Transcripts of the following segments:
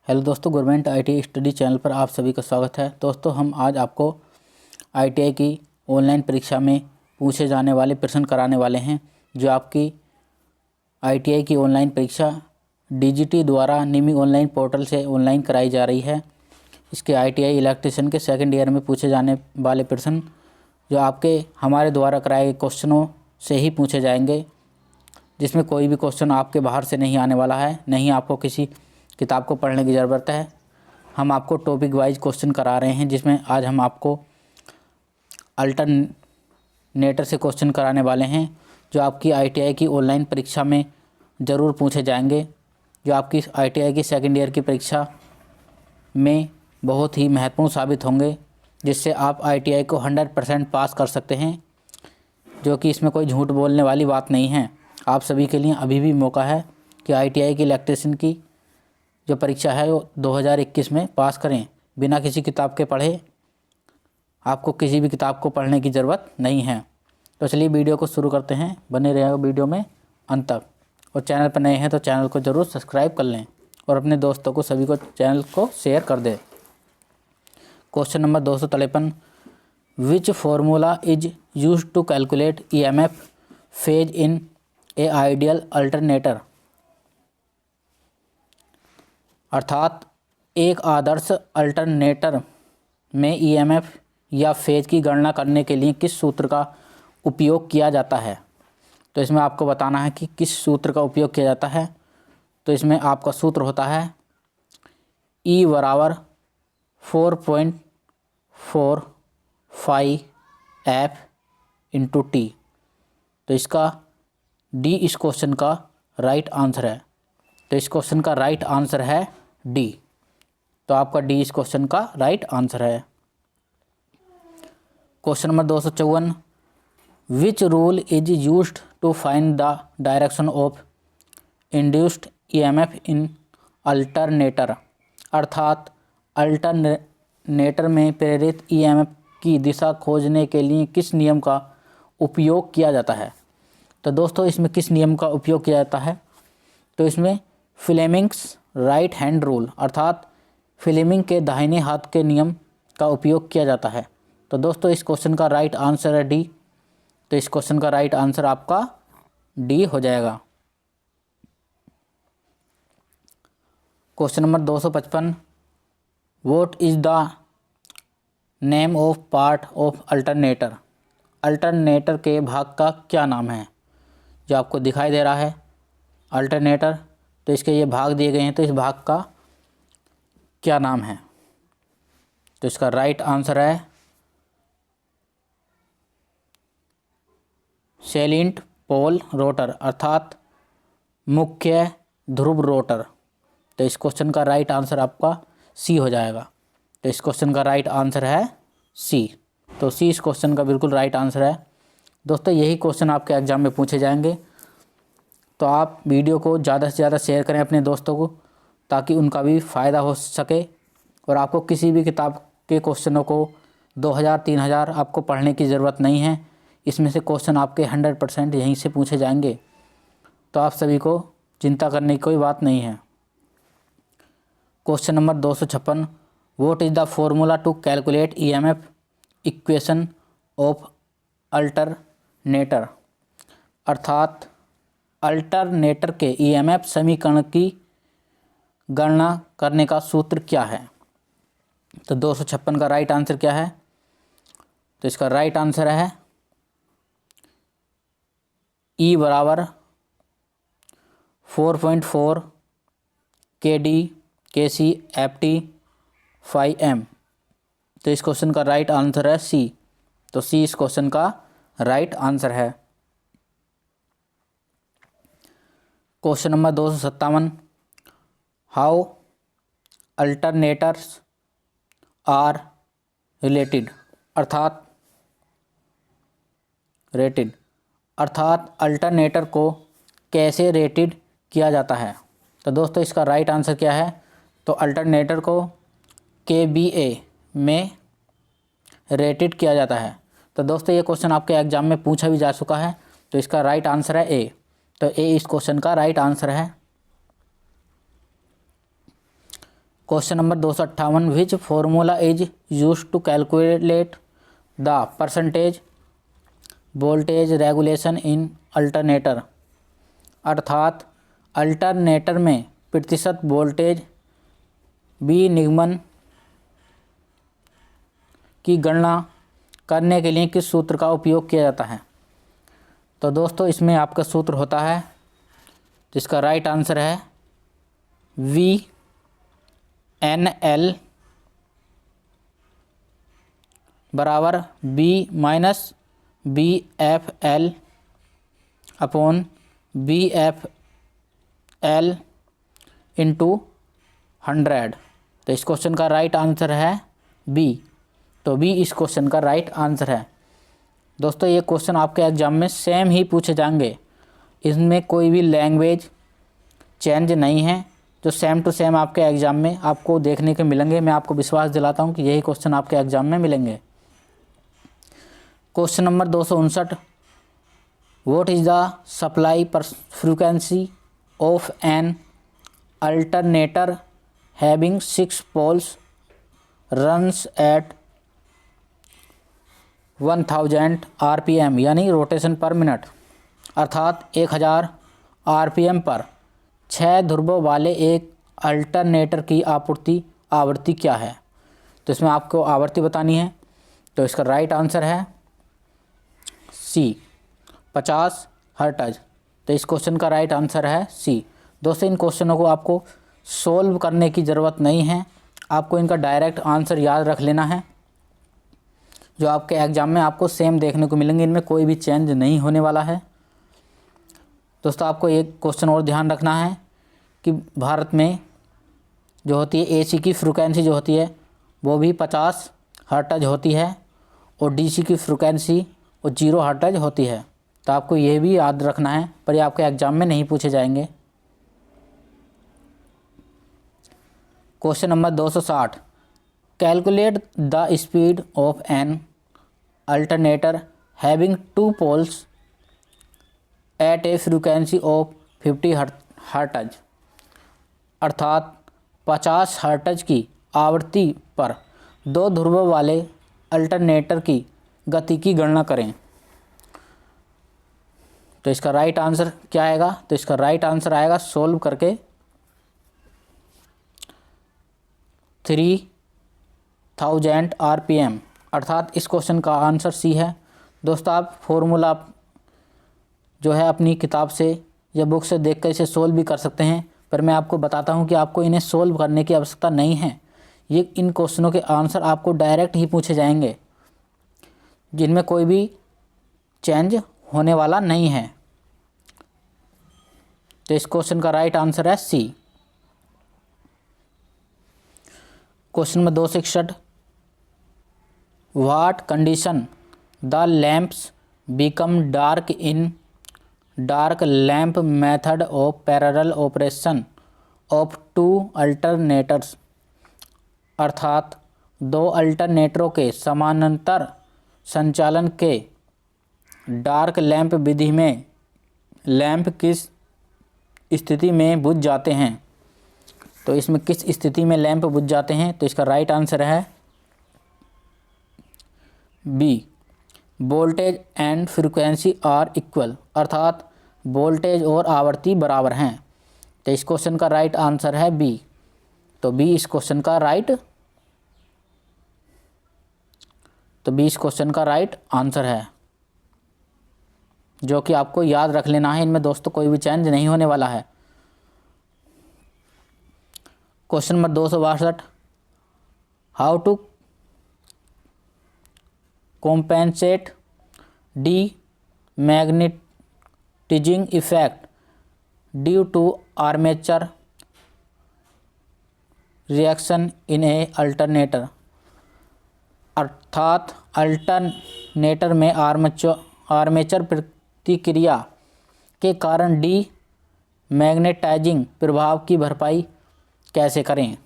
Hello दोस्तों, government ITI study channel पर आप सभी का स्वागत है। दोस्तों, हम आज आपको आईटीआई की ऑनलाइन परीक्षा में पूछे जाने वाले प्रश्न कराने वाले हैं। जो आपकी आईटीआई की ऑनलाइन परीक्षा डीजीटी द्वारा निमी ऑनलाइन पोर्टल से ऑनलाइन कराई जा रही है। इसके आईटीआई इलेक्ट्रीशियन के सेकंड ईयर में पूछे जाने वाले प्रश्न जो आपके हमारे द्वारा कराए गए क्वेश्चनों से ही पूछे जाएंगे, जिसमें कोई भी क्वेश्चन आपके बाहर से नहीं आने वाला है। नहीं आपको किसी किताब को पढ़ने की ज़रूरत है। हम आपको टॉपिक वाइज क्वेश्चन करा रहे हैं, जिसमें आज हम आपको अल्टरनेटर से क्वेश्चन कराने वाले हैं जो आपकी आईटीआई की ऑनलाइन परीक्षा में ज़रूर पूछे जाएंगे, जो आपकी आईटीआई की सेकंड ईयर की परीक्षा में बहुत ही महत्वपूर्ण साबित होंगे, जिससे आप आईटीआई को 100% पास कर सकते हैं, जो कि इसमें कोई झूठ बोलने वाली बात नहीं है। आप सभी के लिए अभी भी मौका है कि आईटीआई की इलेक्ट्रीशियन की जो परीक्षा है वो 2021 में पास करें बिना किसी किताब के पढ़े। आपको किसी भी किताब को पढ़ने की ज़रूरत नहीं है। तो चलिए वीडियो को शुरू करते हैं। बने रहेगा वीडियो में अंत तक, और चैनल पर नए हैं तो चैनल को ज़रूर सब्सक्राइब कर लें और अपने दोस्तों को सभी को चैनल को शेयर कर दें। Question number 253, which formula is used to calculate EMF phase in a ideal alternator. अर्थात एक आदर्श अल्टरनेटर में ईएमएफ या फेज की गणना करने के लिए किस सूत्र का उपयोग किया जाता है। तो इसमें आपको बताना है कि किस सूत्र का उपयोग किया जाता है। तो इसमें आपका सूत्र होता है E बराबर 4.45 F इंटू टी। तो इसका डी इस क्वेश्चन का राइट आंसर है। तो इस क्वेश्चन का राइट आंसर है डी। तो आपका डी इस क्वेश्चन का राइट आंसर है। Question number 254, which rule is used to find the direction of induced EMF in alternator. अर्थात अल्टरनेटर में प्रेरित ईएमएफ की दिशा खोजने के लिए किस नियम का उपयोग किया जाता है। तो दोस्तों, इसमें किस नियम का उपयोग किया जाता है। तो इसमें फ्लेमिंग्स राइट हैंड रूल अर्थात फ्लेमिंग के दाहिने हाथ के नियम का उपयोग किया जाता है। तो दोस्तों, इस क्वेश्चन का राइट आंसर है डी। तो इस क्वेश्चन का राइट आंसर आपका डी हो जाएगा। Question number 255, what is the name of part of alternator. Alternator के भाग का क्या नाम है। जो आपको दिखाई दे रहा है अल्टरनेटर, तो इसके ये भाग दिए गए हैं। तो इस भाग का क्या नाम है। तो इसका राइट आंसर है सेलिएंट पोल रोटर अर्थात मुख्य ध्रुव रोटर। तो इस क्वेश्चन का राइट आंसर आपका सी हो जाएगा। तो इस क्वेश्चन का राइट आंसर है सी। तो सी इस क्वेश्चन का बिल्कुल राइट आंसर है। दोस्तों, यही क्वेश्चन आपके एग्जाम में पूछे जाएंगे। तो आप वीडियो को ज़्यादा से ज़्यादा शेयर करें अपने दोस्तों को, ताकि उनका भी फ़ायदा हो सके। और आपको किसी भी किताब के क्वेश्चनों को 2000-3000 आपको पढ़ने की ज़रूरत नहीं है। इसमें से क्वेश्चन आपके 100% यहीं से पूछे जाएंगे। तो आप सभी को चिंता करने की कोई बात नहीं है। Question number 256, what is the formula to calculate EMF equation of alternator. अर्थात अल्टरनेटर के ईएमएफ समीकरण की गणना करने का सूत्र क्या है। तो 256 का राइट आंसर क्या है। तो इसका राइट आंसर है E बराबर 4.4 KD KC FT 5M। तो इस क्वेश्चन का राइट आंसर है सी। तो सी इस क्वेश्चन का राइट आंसर है। Question number 257, how alternators are related अर्थात अल्टरनेटर को कैसे रेटेड किया जाता है। तो दोस्तों, इसका राइट आंसर क्या है। तो अल्टरनेटर को KBA में रेटेड किया जाता है। तो दोस्तों, ये क्वेश्चन आपके एग्जाम में पूछा भी जा चुका है। तो इसका राइट आंसर है ए। तो ए इस क्वेश्चन का राइट आंसर है। Question number 258, which formula is use to calculate the percentage voltage regulation in alternator. अर्थात अल्टरनेटर में प्रतिशत वोल्टेज विनियमन की गणना करने के लिए किस सूत्र का उपयोग किया जाता है। तो दोस्तों इसमें आपका सूत्र होता है, जिसका राइट आंसर है VNL बराबर B minus BFL upon BFL into 100। तो इस क्वेश्चन का राइट आंसर है B। तो B इस क्वेश्चन का राइट आंसर है। दोस्तों ये क्वेश्चन आपके एग्ज़ाम में सेम ही पूछे जाएंगे, इसमें कोई भी लैंग्वेज चेंज नहीं है, जो सेम टू सेम आपके एग्ज़ाम में आपको देखने के मिलेंगे। मैं आपको विश्वास दिलाता हूँ कि यही क्वेश्चन आपके एग्ज़ाम में मिलेंगे। Question number 259, what is the supply per frequency of an alternator having 6 poles runs at 1000 RPM यानी रोटेशन पर मिनट। अर्थात 1000 RPM पर 6 ध्रुवों वाले एक अल्टरनेटर की आवृत्ति क्या है। तो इसमें आपको आवृत्ति बतानी है। तो इसका राइट आंसर है C 50 हर्ट्ज। तो इस क्वेश्चन का राइट आंसर है C। दोस्तों इन क्वेश्चनों को आपको सोल्व करने की ज़रूरत नहीं है, आपको इनका डायरेक्ट आंसर याद रख लेना है, जो आपके एग्ज़ाम में आपको सेम देखने को मिलेंगे। इनमें कोई भी चेंज नहीं होने वाला है। दोस्तों आपको एक क्वेश्चन और ध्यान रखना है कि भारत में जो होती है AC की फ्रीक्वेंसी जो होती है वो भी 50 हर्ट्ज होती है, और DC की फ्रीक्वेंसी वो 0 हर्ट्ज होती है। तो आपको ये भी याद रखना है, पर ये आपके एग्ज़ाम में नहीं पूछे जाएंगे। Question number 260, calculate the speed of an alternator having 2 poles at a frequency of 50 hertz. अर्थात 50 हर्ट्ज की आवृत्ति पर 2 ध्रुवों वाले अल्टरनेटर की गति की गणना करें। तो इसका राइट आंसर क्या आएगा। तो इसका राइट आंसर आएगा सोल्व करके 3000 RPM। अर्थात इस क्वेश्चन का आंसर C है। दोस्तों आप फॉर्मूला जो है अपनी किताब से या बुक से देख कर इसे सोल्व भी कर सकते हैं, पर मैं आपको बताता हूं कि आपको इन्हें सोल्व करने की आवश्यकता नहीं है। ये इन क्वेश्चनों के आंसर आपको डायरेक्ट ही पूछे जाएंगे, जिनमें कोई भी चेंज होने वाला नहीं है। तो इस क्वेश्चन का राइट आंसर है C। Question number 261, what condition the lamps become dark in dark lamp method of parallel operation of 2 alternators. अर्थात 2 अल्टरनेटरों के समानांतर संचालन के डार्क लैंप विधि में लैंप किस स्थिति में बुझ जाते हैं। तो इसमें किस स्थिति में लैंप बुझ जाते हैं। तो इसका राइट आंसर है B, voltage and frequency are equal. अर्थात वोल्टेज और आवृत्ति बराबर हैं। तो इस क्वेश्चन का राइट आंसर है B। तो B इस क्वेश्चन का राइट आंसर है, जो कि आपको याद रख लेना है। इनमें दोस्तों कोई भी चेंज नहीं होने वाला है। Question number 262, how to compensate demagnetising effect due to armature reaction in a alternator। अर्थात अल्टरनेटर में आर्मेचर प्रतिक्रिया के कारण डीमैग्नेटाइजिंग प्रभाव की भरपाई कैसे करें।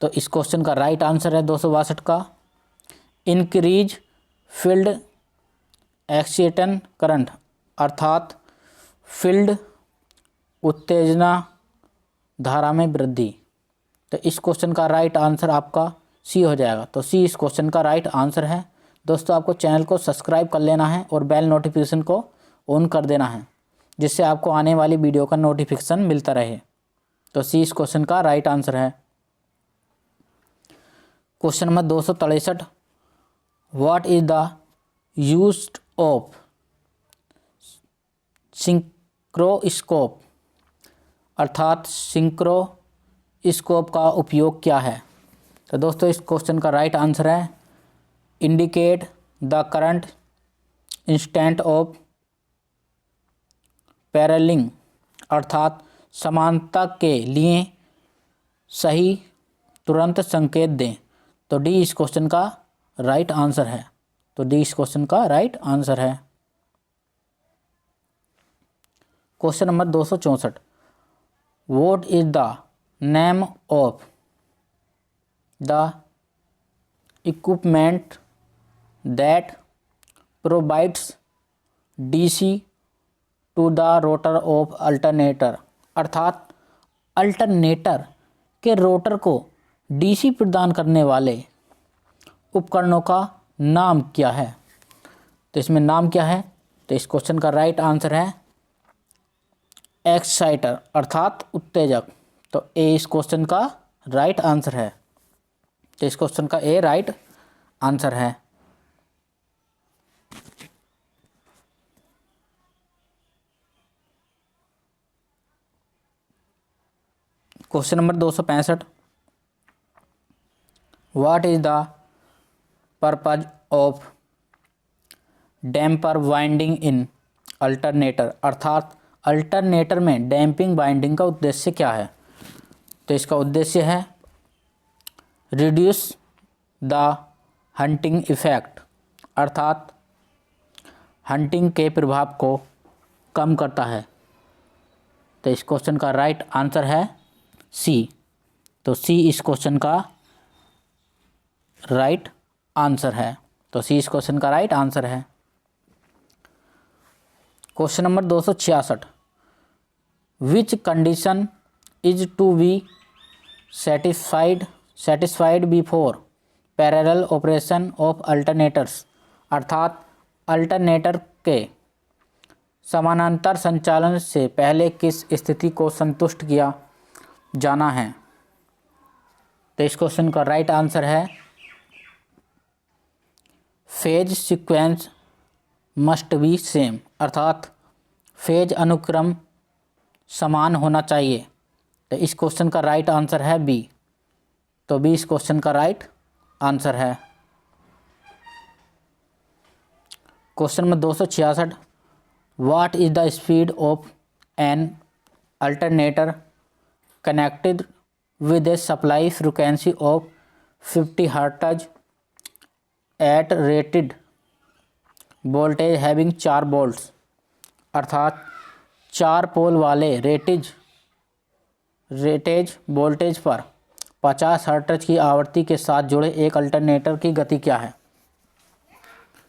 तो इस क्वेश्चन का राइट आंसर है 262 का इंक्रीज फील्ड एक्साइटेशन करंट। अर्थात फील्ड उत्तेजना धारा में वृद्धि। तो इस क्वेश्चन का राइट आंसर आपका सी हो जाएगा। तो सी इस क्वेश्चन का राइट आंसर है। दोस्तों आपको चैनल को सब्सक्राइब कर लेना है और बेल नोटिफिकेशन को ऑन कर देना है, जिससे आपको आने वाली वीडियो का नोटिफिकेशन मिलता रहे। तो सी इस क्वेश्चन का राइट आंसर है। Question number 263, what is the use of synchroscope, अर्थात सिंक्रोस्कोप का उपयोग क्या है। तो दोस्तों इस क्वेश्चन का राइट आंसर है indicate the current instant of paralleling, अर्थात समानता के लिए सही तुरंत संकेत दें। तो डी इस क्वेश्चन का राइट आंसर है। तो डी इस क्वेश्चन का राइट आंसर है। Question number 264, what is the name of the equipment that provides DC to the rotor of alternator, अर्थात अल्टरनेटर के रोटर को डीसी प्रदान करने वाले उपकरणों का नाम क्या है। तो इसमें नाम क्या है। तो इस क्वेश्चन का राइट आंसर है एक्साइटर, अर्थात उत्तेजक। तो ए इस क्वेश्चन का राइट आंसर है। तो इस क्वेश्चन का ए राइट आंसर है। Question number 265, what is the purpose of damper winding in alternator, अर्थात अल्टरनेटर में डैम्पिंग वाइंडिंग का उद्देश्य क्या है। तो इसका उद्देश्य है रिड्यूस द हंटिंग इफेक्ट, अर्थात हंटिंग के प्रभाव को कम करता है। तो इस क्वेश्चन का राइट आंसर है सी। तो सी इस क्वेश्चन का राइट आंसर है। तो सी इस क्वेश्चन का राइट आंसर है। Question number 266, which condition is to be satisfied before parallel operation of alternators, अर्थात अल्टरनेटर के समानांतर संचालन से पहले किस स्थिति को संतुष्ट किया जाना है। तो इस क्वेश्चन का राइट आंसर है phase sequence must be same, अर्थात फेज अनुक्रम समान होना चाहिए। तो इस क्वेश्चन का राइट आंसर है बी। तो बी इस क्वेश्चन का राइट आंसर है। Question number 266, what is the speed of an alternator connected with a supply frequency of 50 Hz at rated voltage having 4 volts, अर्थात 4 पोल वाले रेटेज वोल्टेज पर 50 हर्ट्ज की आवृत्ति के साथ जुड़े एक अल्टरनेटर की गति क्या है।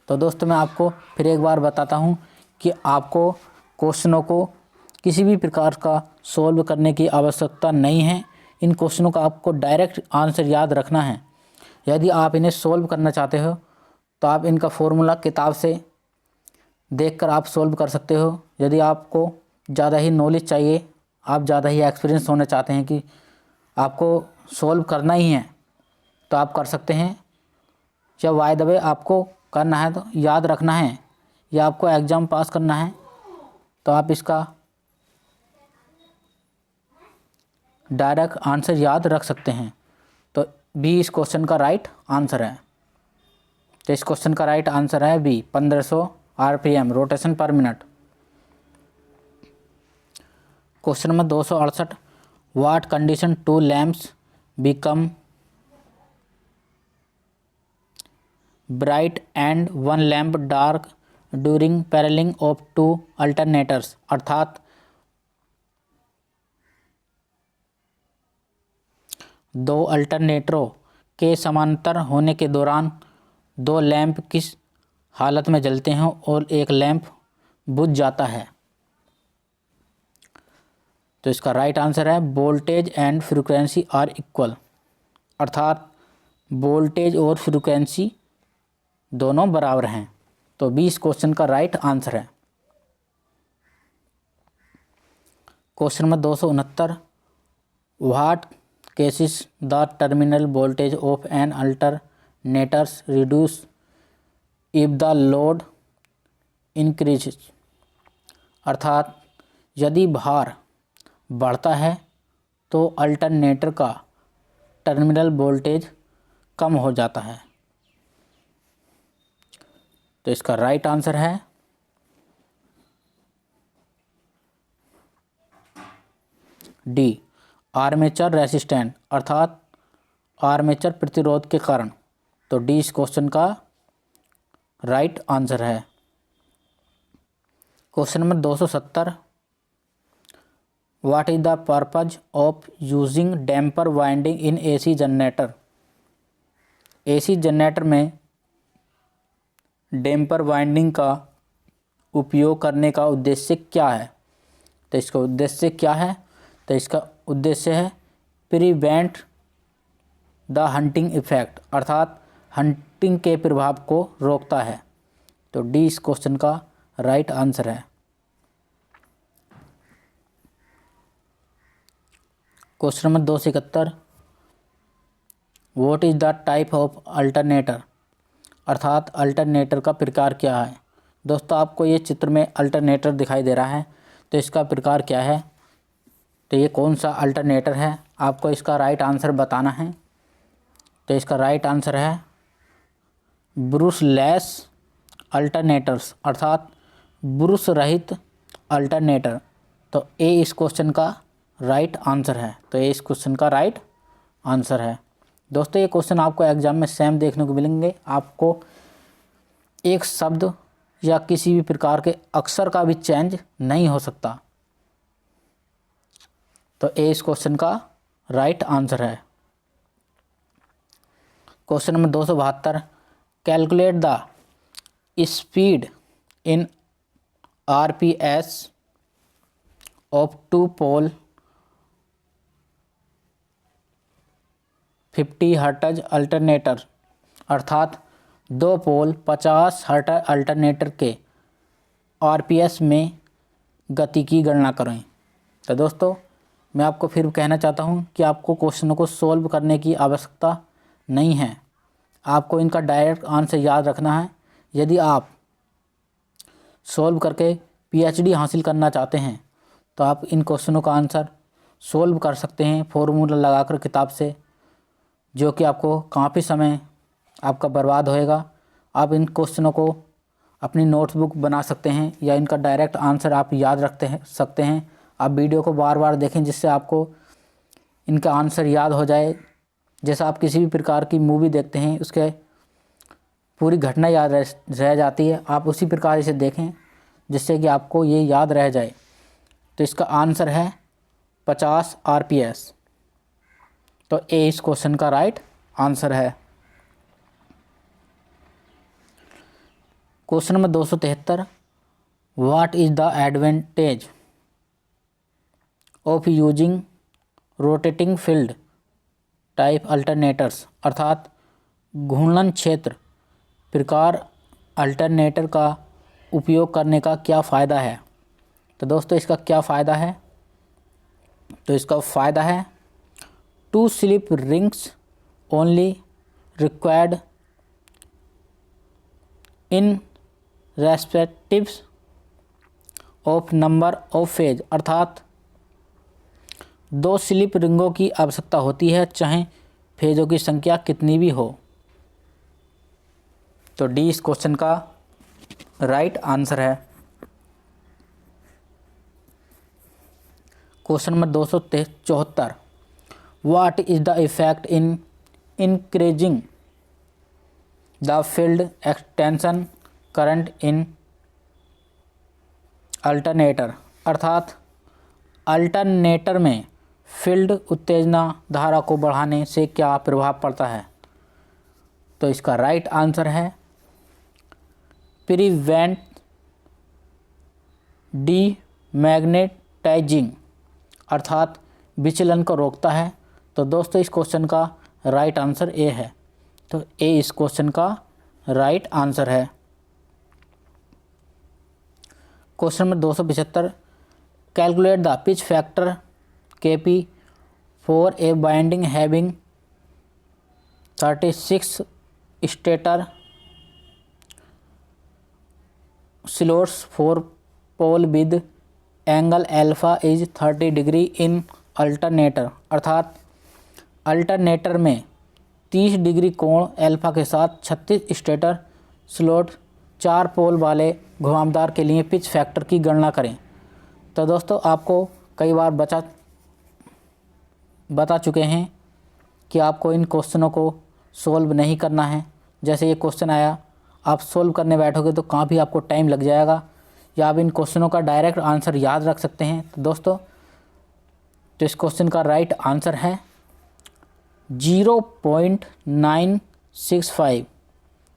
तो दोस्तों मैं आपको फिर एक बार बताता हूँ कि आपको क्वेश्चनों को किसी भी प्रकार का सोल्व करने की आवश्यकता नहीं है। इन क्वेश्चनों का आपको डायरेक्ट आंसर याद रखना है। यदि आप इन्हें सोल्व करना चाहते हो तो आप इनका फॉर्मूला किताब से देखकर आप सोल्व कर सकते हो। यदि आपको ज़्यादा ही नॉलेज चाहिए, आप ज़्यादा ही एक्सपीरियंस होना चाहते हैं कि आपको सोल्व करना ही है, तो आप कर सकते हैं। या बाय द वे आपको करना है तो याद रखना है या आपको एग्ज़ाम पास करना है, तो आप इसका डायरेक्ट आंसर याद रख सकते हैं। तो बी इस क्वेश्चन का राइट आंसर है। तो इस क्वेश्चन का राइट आंसर है B, 1500 RPM rotation per minute. Question number 268, what condition 2 lamps become bright and 1 lamp dark during paralleling of 2 alternators, अर्थात 2 अल्टरनेटरों के समांतर होने के दौरान 2 लैंप किस हालत में जलते हैं और एक लैंप बुझ जाता है। तो इसका राइट आंसर है voltage and frequency are equal, अर्थात वोल्टेज और फ्रीक्वेंसी दोनों बराबर हैं। तो 20 क्वेश्चन का राइट आंसर है। Question number 269, what causes the terminal voltage of an alternators reduce if the load increase, अर्थात यदि भार बढ़ता है तो अल्टरनेटर का टर्मिनल वोल्टेज कम हो जाता है। तो इसका राइट आंसर है डी, आर्मेचर रेसिस्टेंट, अर्थात आर्मेचर प्रतिरोध के कारण। तो डी इस क्वेश्चन का राइट आंसर है। Question number 270, what is the purpose of using damper winding in AC generator. AC generator में डैम्पर वाइंडिंग का उपयोग करने का उद्देश्य क्या है। तो इसका उद्देश्य क्या है, तो इसका उद्देश्य है प्रिवेंट द हंटिंग इफेक्ट, अर्थात हंटिंग के प्रभाव को रोकता है। तो डी इस क्वेश्चन का राइट आंसर है। Question number 271, what is the type of alternator, अर्थात अल्टरनेटर का प्रकार क्या है। दोस्तों आपको ये चित्र में अल्टरनेटर दिखाई दे रहा है, तो इसका प्रकार क्या है, तो ये कौन सा अल्टरनेटर है, आपको इसका राइट आंसर बताना है। तो इसका राइट आंसर है ब्रूसलेस अल्टरनेटर्स, अर्थात ब्रूस रहित अल्टरनेटर। तो ए इस क्वेश्चन का राइट आंसर है। तो ए इस क्वेश्चन का राइट आंसर है। दोस्तों ये क्वेश्चन आपको एग्जाम में सेम देखने को मिलेंगे। आपको एक शब्द या किसी भी प्रकार के अक्षर का भी चेंज नहीं हो सकता। तो ए इस क्वेश्चन का राइट आंसर है। Question number 272, calculate the speed in RPS of two pole 50 hertz alternator, अर्थात दो पोल 50 हर्ट्ज अल्टरनेटर के आरपीएस में गति की गणना करें। तो दोस्तों मैं आपको फिर कहना चाहता हूं कि आपको क्वेश्चनों को सॉल्व करने की आवश्यकता नहीं है, आपको इनका डायरेक्ट आंसर याद रखना है। यदि आप सॉल्व करके पीएचडी हासिल करना चाहते हैं तो आप इन क्वेश्चनों का आंसर सॉल्व कर सकते हैं फॉर्मूला लगाकर किताब से, जो कि आपको काफ़ी समय आपका बर्बाद होएगा। आप इन क्वेश्चनों को अपनी नोटबुक बना सकते हैं या इनका डायरेक्ट आंसर आप याद सकते हैं। आप वीडियो को बार बार देखें जिससे आपको इनका आंसर याद हो जाए। जैसा आप किसी भी प्रकार की मूवी देखते हैं उसके पूरी घटना याद रह जाती है, आप उसी प्रकार इसे देखें जिससे कि आपको ये याद रह जाए। तो इसका आंसर है 50 आरपीएस। तो ए इस क्वेश्चन का राइट आंसर है। Question number 273, what is the advantage of using rotating field type alternators, अर्थात घूर्णन क्षेत्र प्रकार अल्टरनेटर का उपयोग करने का क्या फ़ायदा है। तो दोस्तों इसका क्या फ़ायदा है, तो इसका फ़ायदा है two slip rings only required in respectives of number of phase, अर्थात दो स्लिप रिंगों की आवश्यकता होती है चाहे फेजों की संख्या कितनी भी हो। तो डी इस क्वेश्चन का राइट आंसर है। Question number 274, what is the effect in increasing the field extension current in alternator, अर्थात अल्टरनेटर में फील्ड उत्तेजना धारा को बढ़ाने से क्या प्रभाव पड़ता है। तो इसका राइट आंसर है प्रिवेंट डीमैग्नेटाइजिंग, अर्थात विचलन को रोकता है। तो दोस्तों इस क्वेश्चन का राइट आंसर ए है। तो ए इस क्वेश्चन का राइट आंसर है। Question number 275, calculate the pitch factor Kp for a binding having 36 stator slots for pole with angle alpha is 30 degree in alternator. अर्थात अल्टरनेटर में 30 डिग्री कोण alpha के साथ 36 स्टेटर स्लॉट 4 पोल वाले घुमावदार के लिए पिच फैक्टर की गणना करें। तो दोस्तों आपको कई बार बता चुके हैं कि आपको इन क्वेश्चनों को सोल्व नहीं करना है। जैसे ये क्वेश्चन आया, आप सोल्व करने बैठोगे तो काफ़ी आपको टाइम लग जाएगा, या आप इन क्वेश्चनों का डायरेक्ट आंसर याद रख सकते हैं। तो दोस्तों तो इस क्वेश्चन का राइट आंसर है 0.965।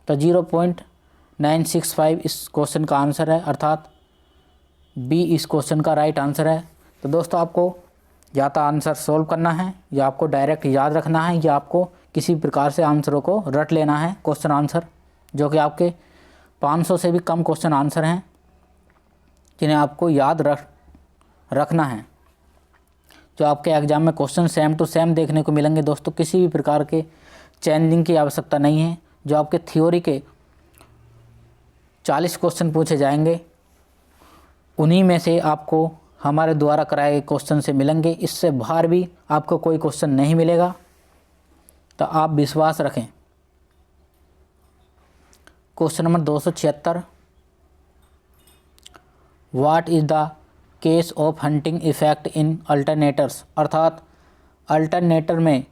तो 0.965 इस क्वेश्चन का आंसर है, अर्थात बी इस क्वेश्चन का राइट आंसर है। तो दोस्तों आपको या तो आंसर सोल्व करना है, या आपको डायरेक्ट याद रखना है, या आपको किसी प्रकार से आंसरों को रट लेना है क्वेश्चन आंसर, जो कि आपके 500 से भी कम क्वेश्चन आंसर हैं जिन्हें आपको याद रखना है। जो आपके एग्ज़ाम में क्वेश्चन सेम टू सेम देखने को मिलेंगे दोस्तों, किसी भी प्रकार के चेंजिंग की आवश्यकता नहीं है। जो आपके थ्योरी के 40 क्वेश्चन पूछे जाएंगे, उन्हीं में से आपको हमारे द्वारा कराए गए क्वेश्चन से मिलेंगे। इससे बाहर भी आपको कोई क्वेश्चन नहीं मिलेगा, तो आप विश्वास रखें। Question number 276, what is the case of hunting effect in alternators. अर्थात अल्टरनेटर में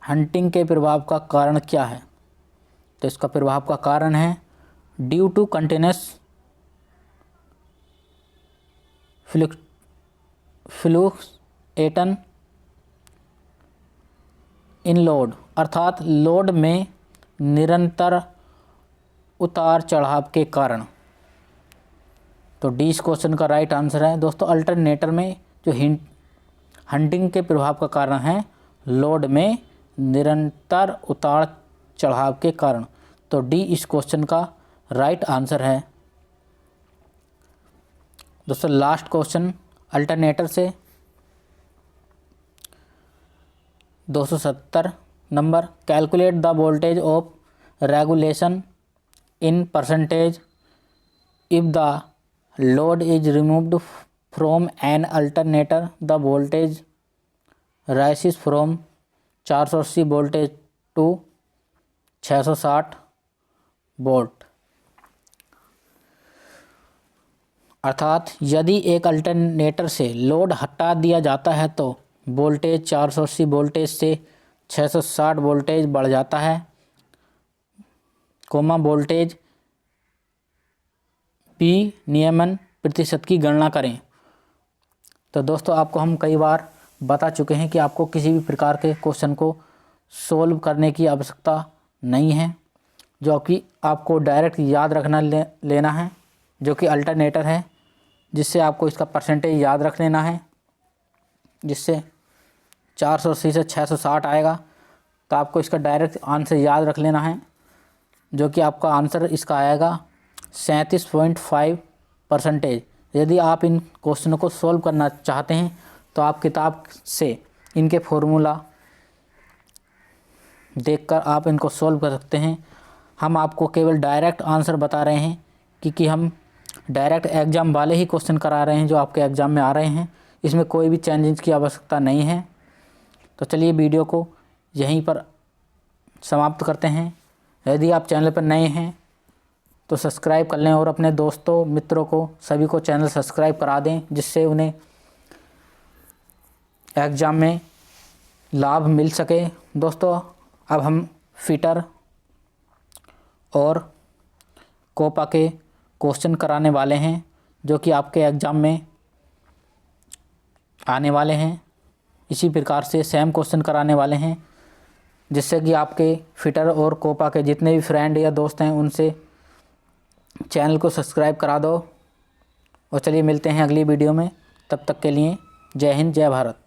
हंटिंग के प्रभाव का कारण क्या है। तो इसका प्रभाव का कारण है due to continuous fluctuation in load. अर्थात लोड में निरंतर उतार चढ़ाव के कारण। तो डी इस क्वेश्चन का राइट आंसर है। दोस्तों अल्टरनेटर में जो हंटिंग के प्रभाव का कारण है लोड में निरंतर उतार चढ़ाव के कारण। तो डी इस क्वेश्चन का राइट आंसर है। दोस्तों लास्ट क्वेश्चन अल्टरनेटर से 270 number, calculate the voltage of regulation in percentage if the load is removed from an alternator. The voltage rises from 480 voltage to 660 volt. अर्थात यदि एक अल्टरनेटर से load हटा दिया जाता है तो वोल्टेज 480 वोल्टेज से 660 वोल्टेज बढ़ जाता है, वोल्टेज पी नियमन प्रतिशत की गणना करें। तो दोस्तों आपको हम कई बार बता चुके हैं कि आपको किसी भी प्रकार के क्वेश्चन को सोल्व करने की आवश्यकता नहीं है, जो कि आपको डायरेक्ट याद रखना लेना है, जो कि अल्टरनेटर है, जिससे आपको इसका परसेंटेज याद रख लेना है, जिससे 480 से 660 आएगा। तो आपको इसका डायरेक्ट आंसर याद रख लेना है, जो कि आपका आंसर इसका आएगा 37.5%। यदि आप इन क्वेश्चनों को सोल्व करना चाहते हैं तो आप किताब से इनके फॉर्मूला देखकर आप इनको सोल्व कर सकते हैं। हम आपको केवल डायरेक्ट आंसर बता रहे हैं, क्योंकि हम डायरेक्ट एग्ज़ाम वाले ही क्वेश्चन करा रहे हैं जो आपके एग्ज़ाम में आ रहे हैं। इसमें कोई भी चेंजेस की आवश्यकता नहीं है। तो चलिए वीडियो को यहीं पर समाप्त करते हैं। यदि आप चैनल पर नए हैं तो सब्सक्राइब कर लें और अपने दोस्तों मित्रों को सभी को चैनल सब्सक्राइब करा दें, जिससे उन्हें एग्ज़ाम में लाभ मिल सके। दोस्तों अब हम फिटर और कोपा के क्वेश्चन कराने वाले हैं, जो कि आपके एग्ज़ाम में आने वाले हैं। इसी प्रकार से सेम क्वेश्चन कराने वाले हैं, जिससे कि आपके फिटर और कोपा के जितने भी फ्रेंड या दोस्त हैं उनसे चैनल को सब्सक्राइब करा दो। और चलिए मिलते हैं अगली वीडियो में, तब तक के लिए जय हिंद, जय भारत।